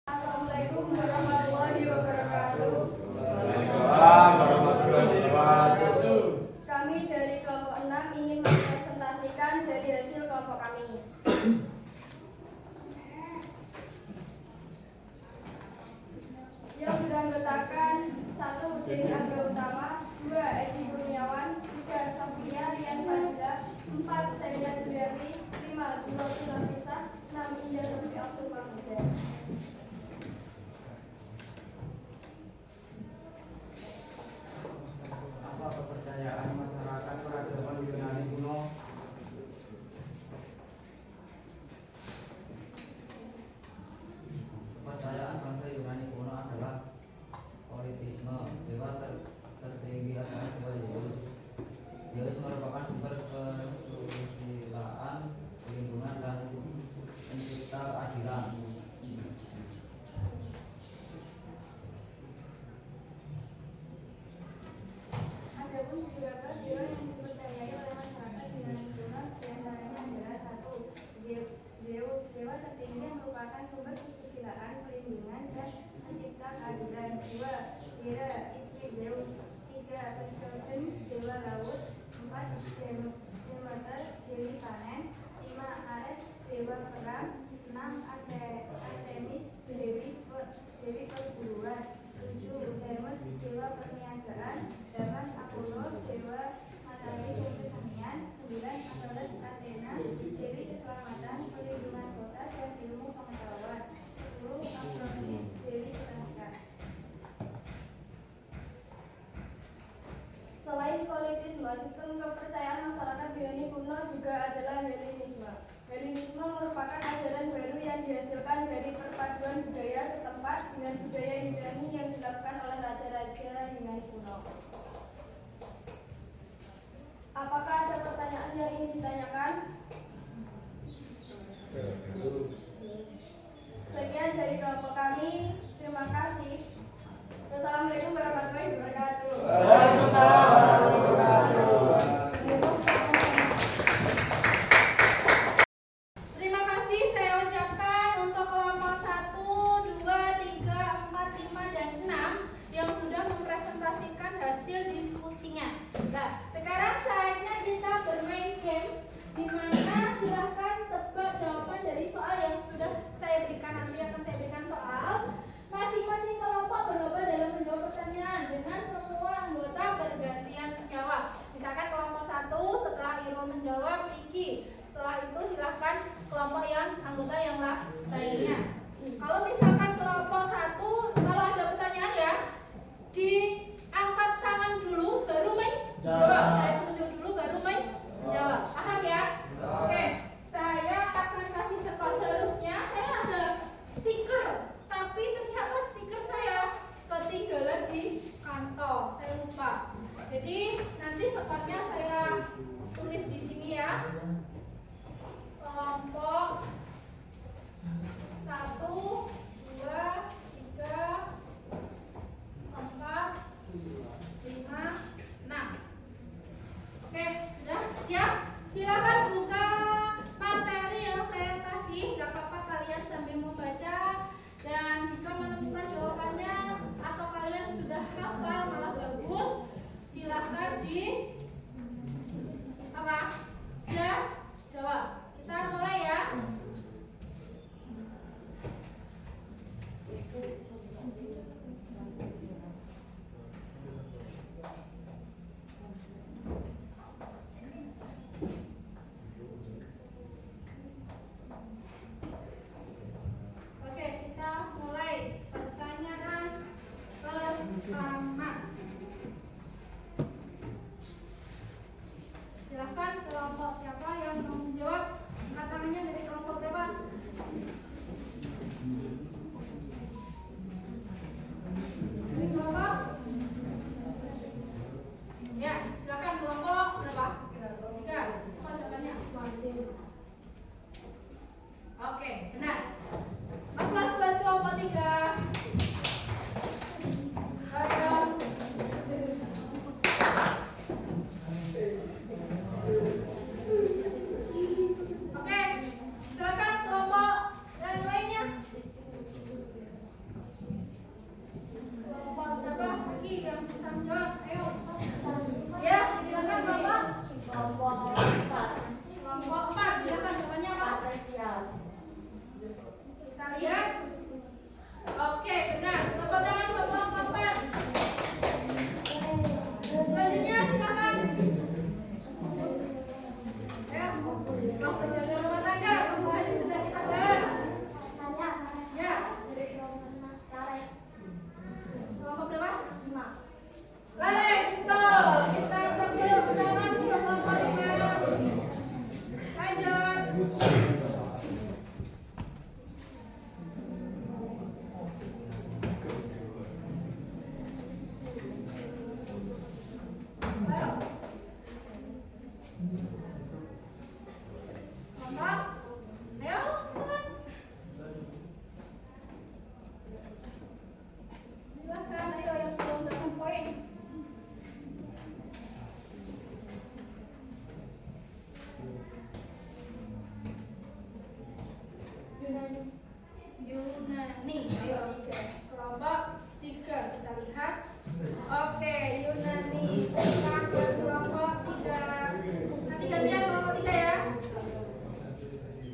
Assalamualaikum warahmatullahi wabarakatuh. Waalaikumsalam warahmatullahi wabarakatuh. Kami dari kelompok 6 ingin mempresentasikan dari hasil kelompok kami. Yang beranggotakan 1. Denny Angga Utama, 2. Edi Kurniawan, 3. Sofia Rian Fadila, 4. Saida Duyati, 5. Zulfi Nafisa, 6. Indah Lutfi Abdul Mahmuda. Apa kepercayaan masyarakat peradaban Yunani kuno? Kepercayaan bangsa Yunani kuno adalah politisme. Dewa tertinggi adalah dewa Zeus. Zeus merupakan sumber kesusilaan, perlindungan, dan pencipta keadilan. Adapun beberapa dewa yang dipercayai oleh masyarakat Yunani kuno diantaranya adalah 1. Zeus, dewa tertinggi yang merupakan sumber kesusilaan, perlindungan, dan pencipta keadilan. 2. Hera, istri Zeus. 3. Poseidon, dewa laut. 4. Demeter, dewi panen. 5. Ares, dewa perang. 6. Artemis, dewi perburuan. 7. Hermes, dewa perniagaan. 8. Apollo, dewa matahari dan kesenian. 9. Apollos, Athena, dewi keselamatan, perlindungan kota, dan ilmu pengetahuan. 10. Afrodit, dewi kecantikan. Selain politisme, sistem kepercayaan masyarakat Yunani kuno juga adalah Helenisme. Helenisme merupakan ajaran baru yang dihasilkan dari perpaduan budaya setempat dengan budaya Yunani yang dilakukan oleh raja-raja Yunani kuno. Apakah ada pertanyaan yang ingin ditanyakan? Sekian dari kelompok kami. Terima kasih. Wassalamualaikum warahmatullahi wabarakatuh. Terima kasih saya ucapkan untuk kelompok 1, 2, 3, 4, 5, dan 6 yang sudah mempresentasikan hasil diskusinya. Nah, sekarang saatnya kita bermain games, di mana silahkan tebak jawaban dari soal yang sudah saya berikan, nanti akan saya berikan ketinggalan di kantong, saya lupa. Jadi nanti spotnya saya tulis di sini ya. Kelompok 1, 2, 3, 4, 5, 6. Oke, sudah siap? Silakan buka materi yang saya kasih. Gak apa-apa kalian sambil membaca. Dan jika menemukan jawabannya atau kalian sudah hafal malah bagus, silakan di apa? Jawab. Kita mulai ya. Oke, kita mulai pertanyaan pertama. Silakan kelompok siapa yang mau menjawab? Katanya dari kelompok berapa? Dari kelompok? Ya, silakan kelompok berapa? 3. Apa jawabannya? Oke, benar. Aplaus buat kelompok 3. Ayo. Oke, silakan kelompok yang lainnya. Kelompok berapa lagi yang bisa menjawab? Ayo. Ya, silakan kelompok. Kelompok 4. Kelompok 4, silakan jawabannya apa? Artesial. Kita lihat. Oke, benar. Tepuk tangan untuk kelompok 4. Selanjutnya silakan. Ya, kelompok jaga rumah tangga. Kemarin sudah kita bahas. Ya. Kelompok berapa? 5. Lares, betul. Kita tepuk tangan untuk kelompok 5. Lanjut. Ayo. Kelompok. Ayo, silakan. Silakan, ayo yang belum dapat poin. Yunani. Ayo, kelompok 3 kita lihat. Oke, Yunani. Kita ke kelompok 3. Nanti gantian kelompok 3 ya.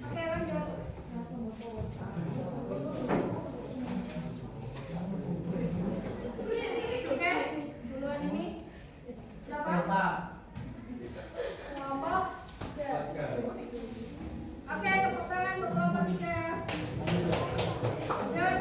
Oke, lanjut. Oke, duluan ini. Berapa? Kelompok 3. Oke, tepuk tangan untuk kelompok 3. Lanjut.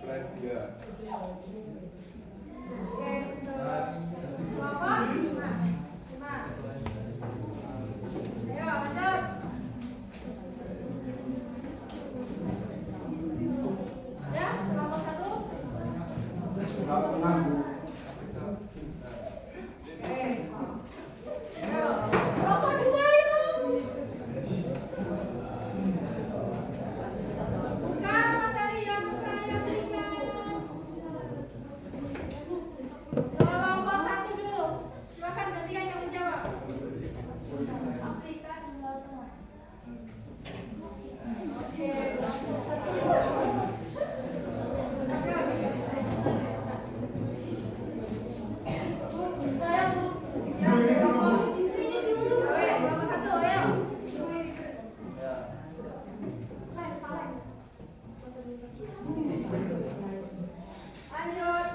Belgia. Oke, berapa? 5. Ayo, lanjut. Ya, kelompok 1. Kelompok 6, Bu. Oke. Ayo, kelompok 2 yuk. Buka materi yang saya berikan. Kelompok 1 dulu. Silakan gantian yang menjawab. Afrika dan Laut Tengah. Oke, kelompok 1. Saya Bu. Ya, kelompok dulu. Ayo, kelompok 1, ayo. Ya. Lanjut.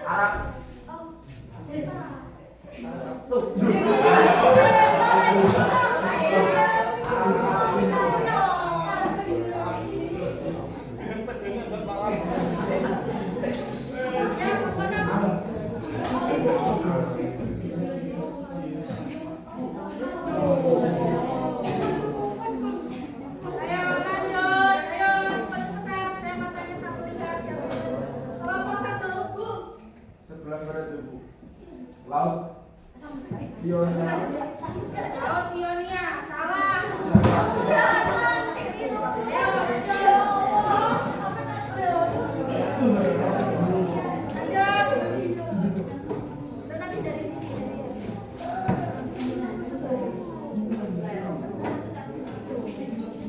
Arab. Ya, mana? Ayo lanjut, ayo cepat-cepat. Saya matanya tak melihat siapa dulu. Kelompok 1, Bu. Sebelah barat, Bu. Laut Ionia. Laut Ionia, salah. Ayo, lanjut. Udah nanti dari sini.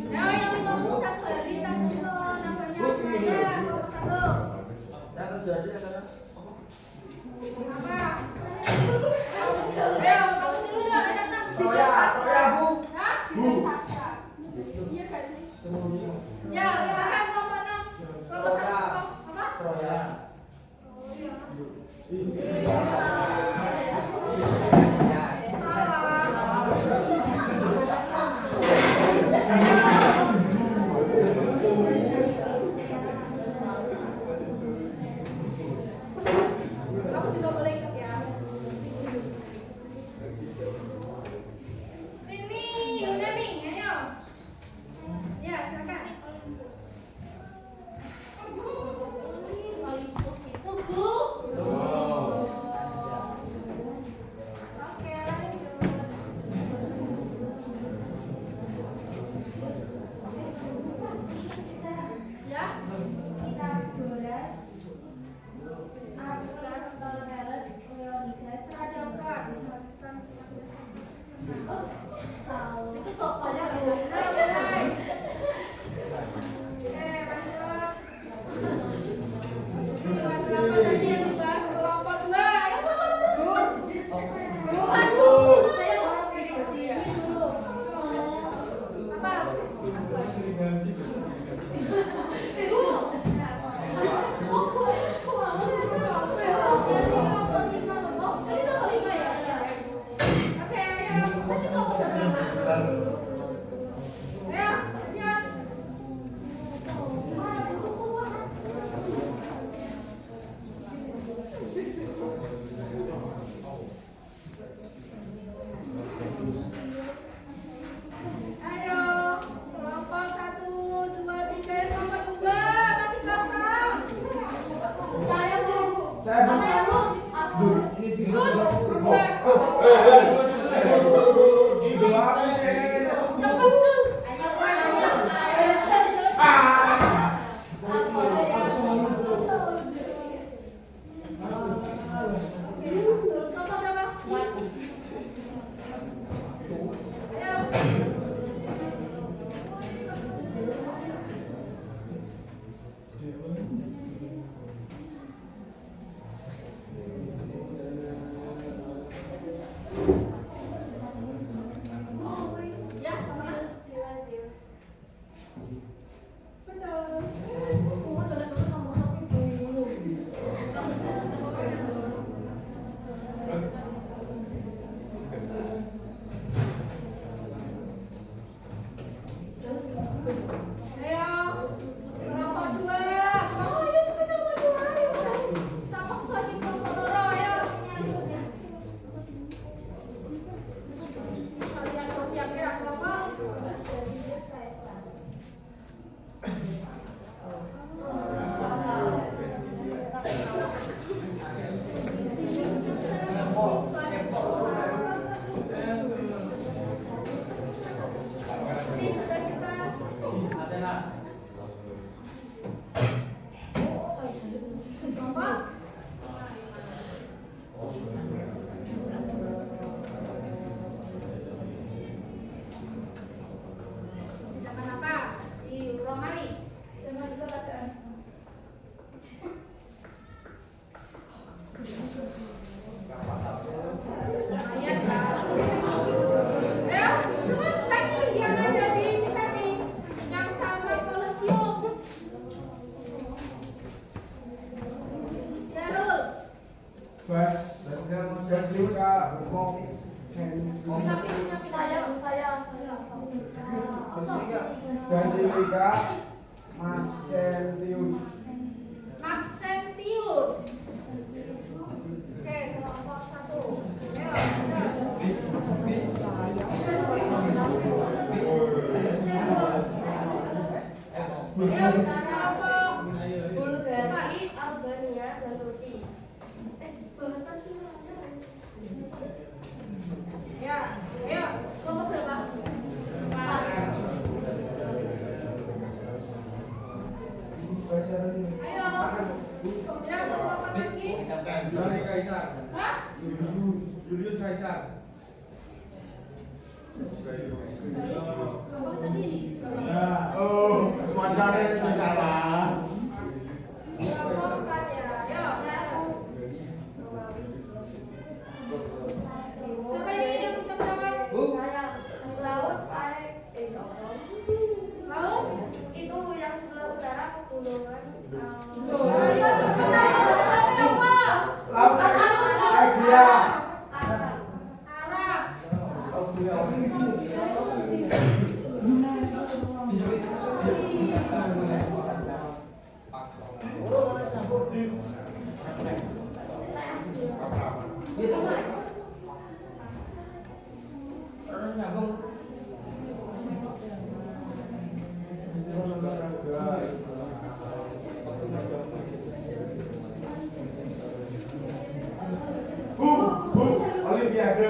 Ayo yang 51 hari kamu tuh namanya saya kelompok 1. Yang terjadi adalah Apa? Ayo, kamu dulu dong, anak-anak. Troya, Bu. Hah? Iya gak sih? Ya, silakan kelompok 6. Kelompok 1. Apa? Troya. Kamu juga boleh ikut ya. Ini udah nih, ayo. Ya, silakan. Olympus itu Bu. Oke, lanjut. Ya. Pythagoras, Aristoteles, Leonidas, Ada apa? Oh, salah. Itu tokohnya Bu. Guys. Oke, lanjut. Ini apa tadi yang dibahas kelompok 2? Ayo, Bu. Aduh, saya mau pilih ke sini dulu. Apa? Bu. Oke, ayo. Lanjut kelompok 2. Ayo, lanjut. Ayo, kelompok 1, 2, 3, kelompok 2 masih kosong. Saya Bu. Saya Bu. Saya Bu. Aku. Sun, berubah. Cepat Sun. Kelompok berapa? Ayo. Ya, mana? Betul. Kak mau Basilika Maxentius. Maxentius. Oke, kelompok 1. Bulgaria, Albania, dan Turki. Ya, ayo, kelompok berapa? Ayo, ya kelompok lagi. Kaisar. Hah? Julius Kaisar. Kelompok tadi. Oh, pacarnya salah. Kelompok 4 ya. Ayo. Siapa ini yang bisa menjawab? Laut, Laut? itu yang sebelah utara pegunungan. Ayo cepetan, jawabnya apa? Laut Aegea. Arab. Terus nyambung. Olimpiade.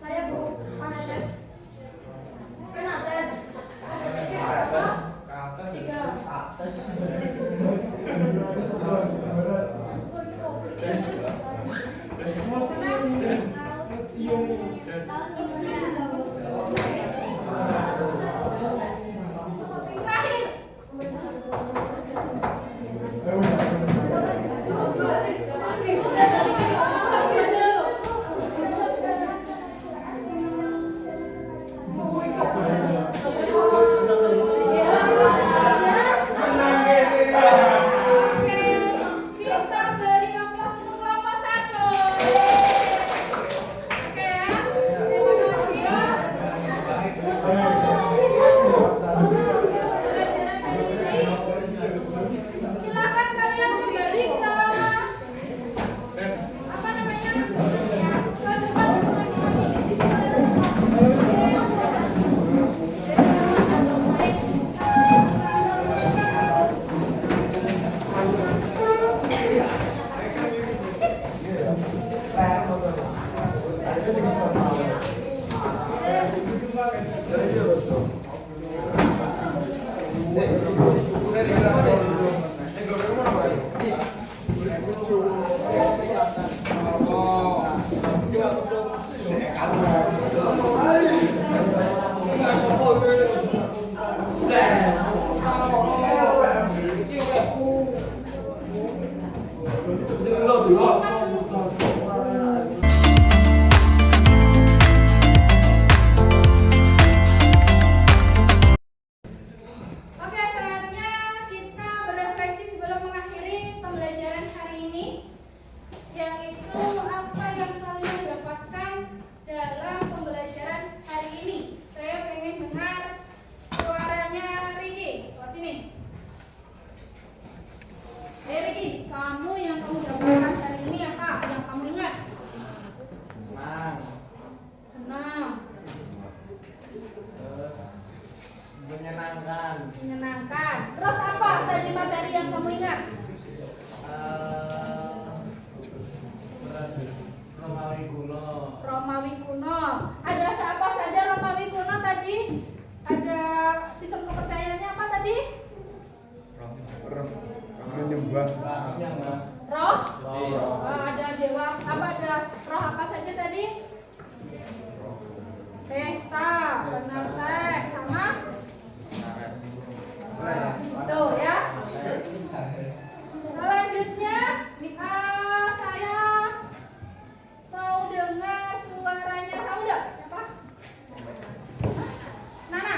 Saya Bu Anases. Kenases. 3. Kita beri aplaus untuk kelompok 1. Oke ya. Terima kasih. Silakan kalian kembali ke apa namanya? Ke tempat Oke, saatnya kita berefleksi sebelum mengakhiri pembelajaran hari ini, yaitu apa yang kalian dapatkan dalam pembelajaran hari ini. Saya pengen dengar suaranya Riki. Ke sini. Riki, kamu yang kamu dapatkan hari ini apa? Yang kamu ingat? Senang. Menyenangkan. Terus apa tadi materi yang kamu ingat? Romawi kuno. Ada apa saja Romawi kuno tadi? Ada sistem kepercayaannya apa tadi? Menyembah. Roh. Ada dewa. Apa ada roh apa saja tadi? Pesta. benar tes sama. Tuh ya. Selanjutnya, saya mau dengar suaranya. Kamu udah? Siapa? Nana,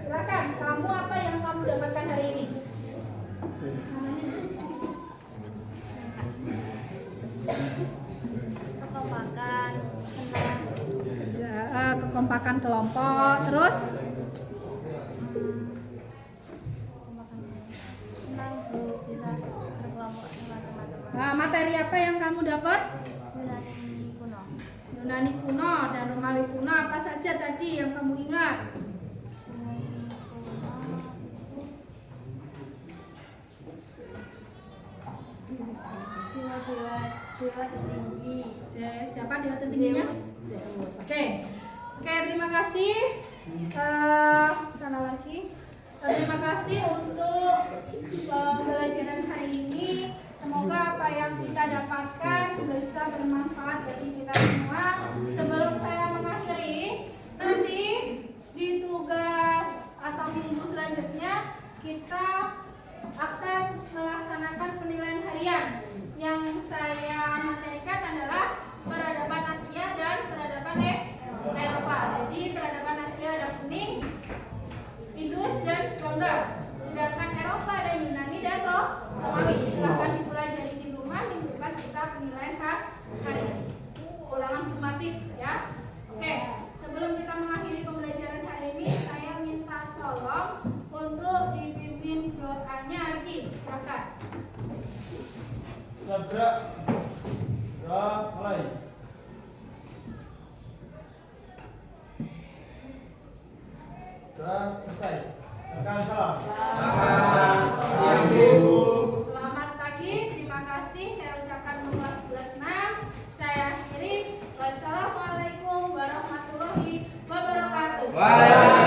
silakan. Kamu apa yang kamu dapatkan hari ini? Kekompakan, Kekompakan kelompok. Terus? senang bisa berkelompok sama teman-teman. Materi apa yang kamu dapat? Yunani kuno. Yunani kuno dan Romawi kuno. Apa saja tadi yang kamu ingat? Dewa tertinggi. Siapa dewa tertingginya? Zeus. Oke, terima kasih. Sana lagi. Terima kasih untuk pembelajaran hari ini. Semoga apa yang kita dapatkan bisa bermanfaat bagi kita semua. Sebelum saya mengakhiri, nanti di tugas atau minggu selanjutnya kita akan melaksanakan penilaian harian. Yang saya materikan adalah peradaban Asia dan peradaban Eropa. Jadi peradaban Asia ada kuning, Indus dan Gangga. Sedangkan Eropa ada Yunani dan Romawi. Silahkan dipelajari di rumah. Minggu depan kita penilaian harian. Ulangan sumatif ya. Oke, sebelum kita mengakhiri pembelajaran hari ini, saya minta tolong untuk dipimpin doanya Arki. Silakan. Gerak. Mulai. Selesai. Salam. Selamat pagi, terima kasih. Saya ucapkan kelas 11 Saya akhiri. Wassalamualaikum warahmatullahi wabarakatuh.